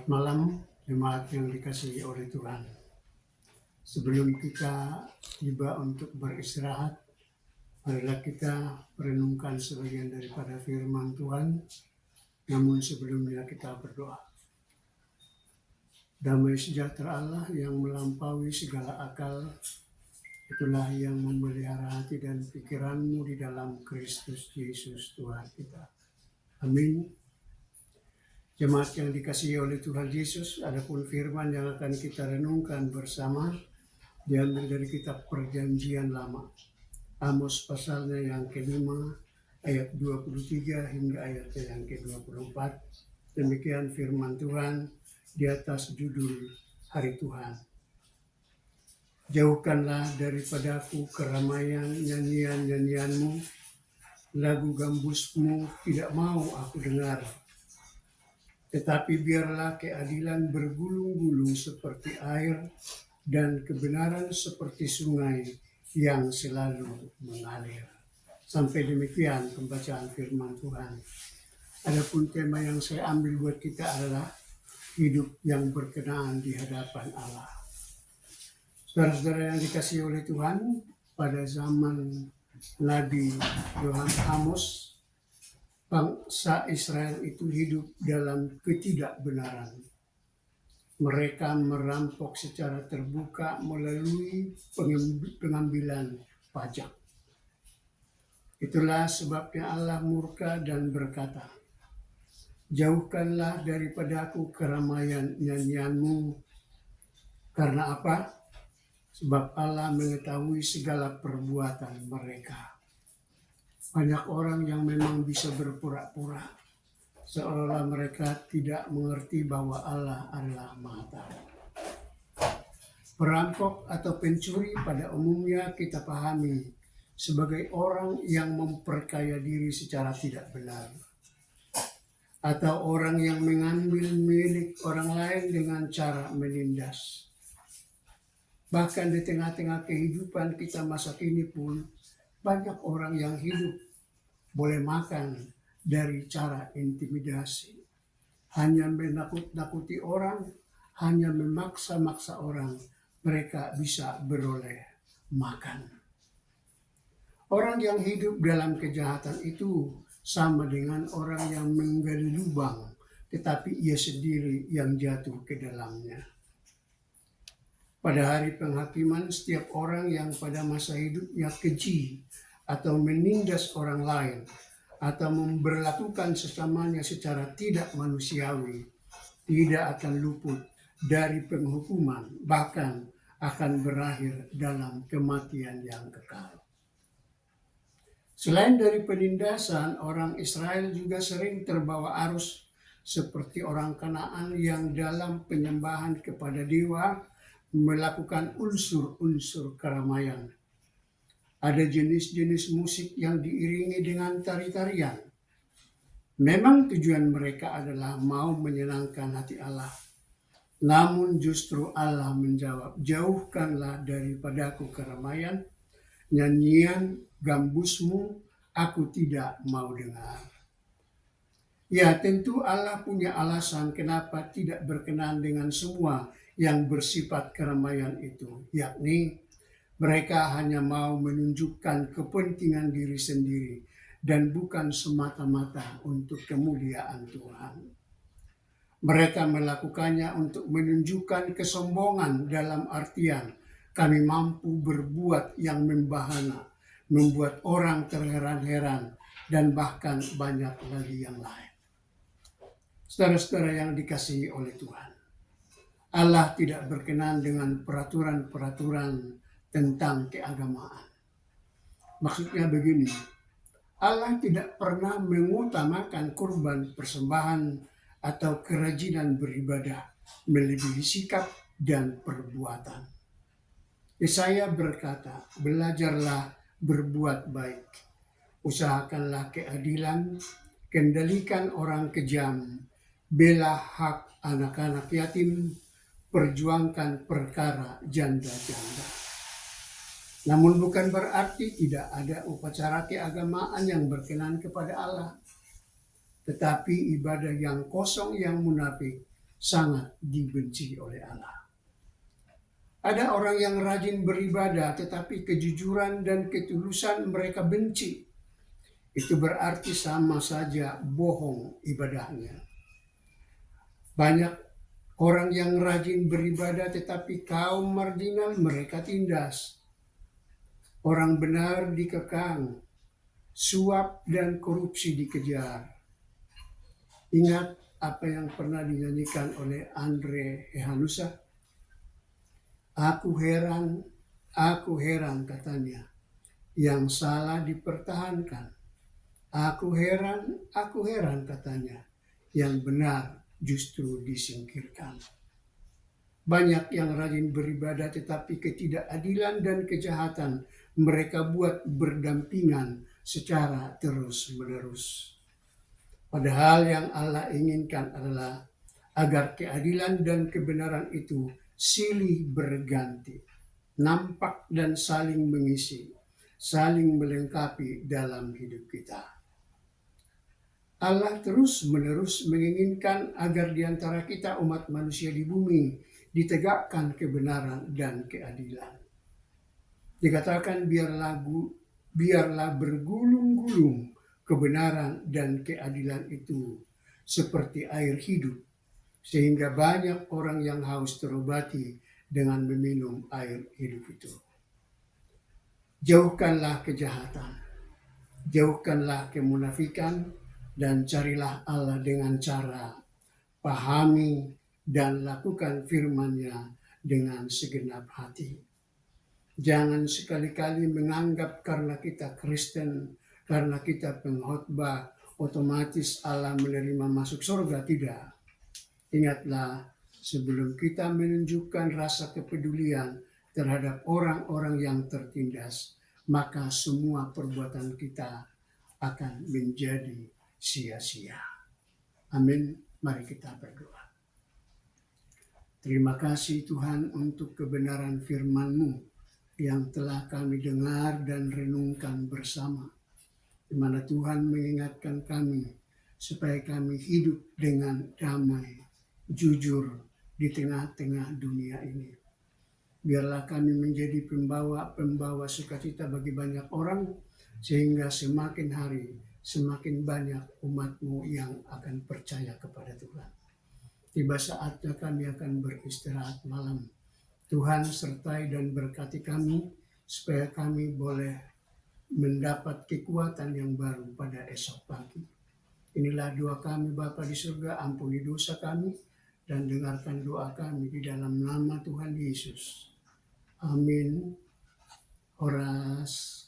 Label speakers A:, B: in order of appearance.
A: Selamat malam, jemaat yang dikasihi oleh Tuhan. Sebelum kita tiba untuk beristirahat, marilah kita merenungkan sebagian daripada firman Tuhan. Namun sebelumnya kita berdoa. Damai sejahtera Allah yang melampaui segala akal, itulah yang memelihara hati dan pikiranmu di dalam Kristus Yesus Tuhan kita. Amin. Jemaat yang dikasihi oleh Tuhan Yesus, adapun firman yang akan kita renungkan bersama diambil dari kitab Perjanjian Lama. Amos pasalnya yang kelima, ayat 23 hingga ayatnya yang ke-24. Demikian firman Tuhan di atas judul Hari Tuhan. Jauhkanlah daripadaku keramaian nyanyian-nyanyianmu, lagu gambusmu tidak mau aku dengar. Tetapi biarlah keadilan bergulung-gulung seperti air dan kebenaran seperti sungai yang selalu mengalir. Sampai demikian pembacaan firman Tuhan. Adapun tema yang saya ambil buat kita adalah hidup yang berkenaan di hadapan Allah. Saudara-saudara yang dikasihi oleh Tuhan, pada zaman Nabi Yohanes Amos, bangsa Israel itu hidup dalam ketidakbenaran. Mereka merampok secara terbuka melalui pengambilan pajak. Itulah sebabnya Allah murka dan berkata, jauhkanlah daripadaku keramaian nyanyianmu. Karena apa? Sebab Allah mengetahui segala perbuatan mereka. Banyak orang yang memang bisa berpura-pura, seolah mereka tidak mengerti bahwa Allah adalah Maha Tahu. Perampok atau pencuri pada umumnya kita pahami sebagai orang yang memperkaya diri secara tidak benar, atau orang yang mengambil milik orang lain dengan cara menindas. Bahkan di tengah-tengah kehidupan kita masa kini pun, banyak orang yang hidup boleh makan dari cara intimidasi. Hanya menakut-nakuti orang, hanya memaksa-maksa orang, mereka bisa beroleh makan. Orang yang hidup dalam kejahatan itu sama dengan orang yang menggali lubang, tetapi ia sendiri yang jatuh ke dalamnya. Pada hari penghakiman, setiap orang yang pada masa hidupnya keji atau menindas orang lain atau memperlakukan sesamanya secara tidak manusiawi tidak akan luput dari penghukuman, bahkan akan berakhir dalam kematian yang kekal. Selain dari penindasan, orang Israel juga sering terbawa arus seperti orang Kanaan yang dalam penyembahan kepada dewa melakukan unsur-unsur keramaian. Ada jenis-jenis musik yang diiringi dengan tari-tarian. Memang tujuan mereka adalah mau menyenangkan hati Allah. Namun justru Allah menjawab, jauhkanlah daripadaku keramaian, nyanyian gambusmu aku tidak mau dengar. Ya, tentu Allah punya alasan kenapa tidak berkenan dengan semua yang bersifat keramaian itu, yakni mereka hanya mau menunjukkan kepentingan diri sendiri dan bukan semata-mata untuk kemuliaan Tuhan. Mereka melakukannya untuk menunjukkan kesombongan dalam artian kami mampu berbuat yang membahana, membuat orang terheran-heran, dan bahkan banyak lagi yang lain. Saudara-saudara yang dikasihi oleh Tuhan, Allah tidak berkenan dengan peraturan-peraturan tentang keagamaan. Maksudnya begini, Allah tidak pernah mengutamakan kurban persembahan atau kerajinan beribadah melebihi sikap dan perbuatan. Yesaya berkata, belajarlah berbuat baik, usahakanlah keadilan, kendalikan orang kejam, bela hak anak-anak yatim, perjuangkan perkara janda-janda. Namun bukan berarti tidak ada upacara keagamaan yang berkenan kepada Allah. Tetapi ibadah yang kosong yang munafik sangat dibenci oleh Allah. Ada orang yang rajin beribadah tetapi kejujuran dan ketulusan mereka benci. Itu berarti sama saja bohong ibadahnya. Banyak orang yang rajin beribadah tetapi kaum marginal mereka tindas. Orang benar dikekang, suap dan korupsi dikejar. Ingat apa yang pernah dinyanyikan oleh Andre Hehanusa? Aku heran katanya, yang salah dipertahankan. Aku heran katanya, yang benar justru disingkirkan. Banyak yang rajin beribadah tetapi ketidakadilan dan kejahatan mereka buat berdampingan secara terus-menerus. Padahal yang Allah inginkan adalah agar keadilan dan kebenaran itu silih berganti, nampak dan saling mengisi, saling melengkapi dalam hidup kita. Allah terus-menerus menginginkan agar di antara kita umat manusia di bumi ditegakkan kebenaran dan keadilan. Dikatakan biarlah bergulung-gulung kebenaran dan keadilan itu seperti air hidup, sehingga banyak orang yang haus terobati dengan meminum air hidup itu. Jauhkanlah kejahatan, jauhkanlah kemunafikan, dan carilah Allah dengan cara pahami dan lakukan firman-Nya dengan segenap hati. Jangan sekali-kali menganggap karena kita Kristen, karena kita pengkhotbah, otomatis Allah menerima masuk surga. Tidak. Ingatlah, sebelum kita menunjukkan rasa kepedulian terhadap orang-orang yang tertindas, maka semua perbuatan kita akan menjadi sia-sia. Amin. Mari kita berdoa. Terima kasih Tuhan untuk kebenaran firman-Mu yang telah kami dengar dan renungkan bersama, di mana Tuhan mengingatkan kami supaya kami hidup dengan damai, jujur di tengah-tengah dunia ini. Biarlah kami menjadi pembawa sukacita bagi banyak orang, sehingga semakin hari semakin banyak umat-Mu yang akan percaya kepada Tuhan. Tiba saatnya kami akan beristirahat malam. Tuhan sertai dan berkati kami, supaya kami boleh mendapat kekuatan yang baru pada esok pagi. Inilah doa kami Bapa di surga, ampuni dosa kami, dan dengarkan doa kami di dalam nama Tuhan Yesus. Amin. Horas.